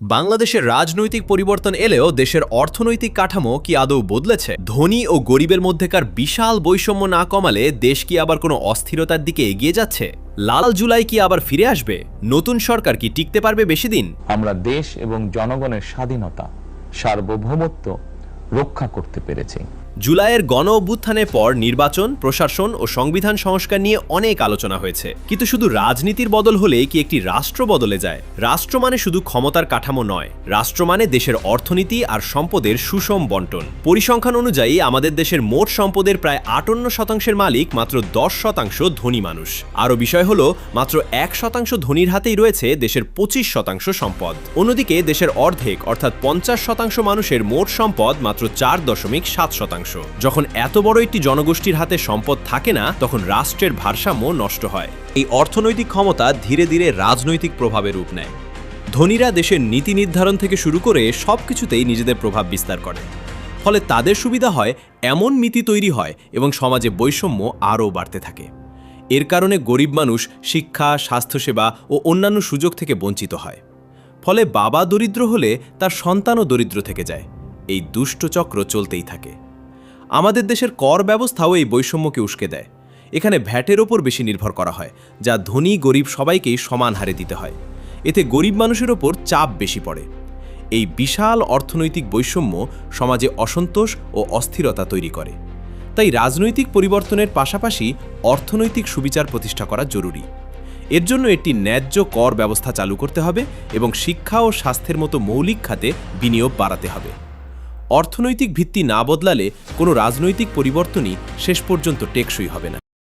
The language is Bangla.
বাংলাদেশের রাজনৈতিক পরিবর্তন এলেও দেশের অর্থনৈতিক কাঠামো কি আদৌ বদলেছে? ধনী ও গরিবের মধ্যেকার বিশাল বৈষম্য না কমালে দেশ কি আবার কোনো অস্থিরতার দিকে এগিয়ে যাচ্ছে? লাল জুলাই কি আবার ফিরে আসবে? নতুন সরকার কি টিকতে পারবে বেশি দিন? আমরা দেশ এবং জনগণের স্বাধীনতা, সার্বভৌমত্ব রক্ষা করতে পেরেছি। জুলাইয়ের গণ অভ্যুত্থানের পর নির্বাচন, প্রশাসন ও সংবিধান সংস্কার নিয়ে অনেক আলোচনা হয়েছে, কিন্তু শুধু রাজনীতির বদল হলে কি একটি রাষ্ট্র বদলে যায়? রাষ্ট্র মানে শুধু ক্ষমতার কাঠামো নয়, রাষ্ট্র মানে দেশের অর্থনীতি আর সম্পদের সুষম বন্টন। পরিসংখ্যান অনুযায়ী আমাদের দেশের মোট সম্পদের প্রায় 58% মালিক মাত্র 10% ধনী মানুষ। আরও বিষয় হলো, মাত্র 1% ধনীর হাতেই রয়েছে দেশের 25% সম্পদ। অন্যদিকে দেশের অর্ধেক অর্থাৎ 50% মানুষের মোট সম্পদ মাত্র 4.7%। যখন এত বড় একটি জনগোষ্ঠীর হাতে সম্পদ থাকে না, তখন রাষ্ট্রের ভারসাম্য নষ্ট হয়। এই অর্থনৈতিক ক্ষমতা ধীরে ধীরে রাজনৈতিক প্রভাবের রূপ নেয়। ধনীরা দেশের নীতি নির্ধারণ থেকে শুরু করে সবকিছুতেই নিজেদের প্রভাব বিস্তার করে। ফলে তাদের সুবিধা হয় এমন নীতি তৈরি হয় এবং সমাজে বৈষম্য আরও বাড়তে থাকে। এর কারণে গরিব মানুষ শিক্ষা, স্বাস্থ্যসেবা ও অন্যান্য সুযোগ থেকে বঞ্চিত হয়। ফলে বাবা দরিদ্র হলে তার সন্তানও দরিদ্র থেকে যায়। এই দুষ্ট চক্র চলতেই থাকে। আমাদের দেশের কর ব্যবস্থাও এই বৈষম্যকে উস্কে দেয়। এখানে ভ্যাটের ওপর বেশি নির্ভর করা হয়, যা ধনী গরিব সবাইকেই সমান হারে দিতে হয়। এতে গরিব মানুষের ওপর চাপ বেশি পড়ে। এই বিশাল অর্থনৈতিক বৈষম্য সমাজে অসন্তোষ ও অস্থিরতা তৈরি করে। তাই রাজনৈতিক পরিবর্তনের পাশাপাশি অর্থনৈতিক সুবিচার প্রতিষ্ঠা করা জরুরি। এর জন্য একটি ন্যায্য কর ব্যবস্থা চালু করতে হবে এবং শিক্ষা ও স্বাস্থ্যের মতো মৌলিক খাতে বিনিয়োগ বাড়াতে হবে। অর্থনৈতিক ভিত্তি না বদলালে কোনো রাজনৈতিক পরিবর্তনই শেষ পর্যন্ত টেকসই হবে না।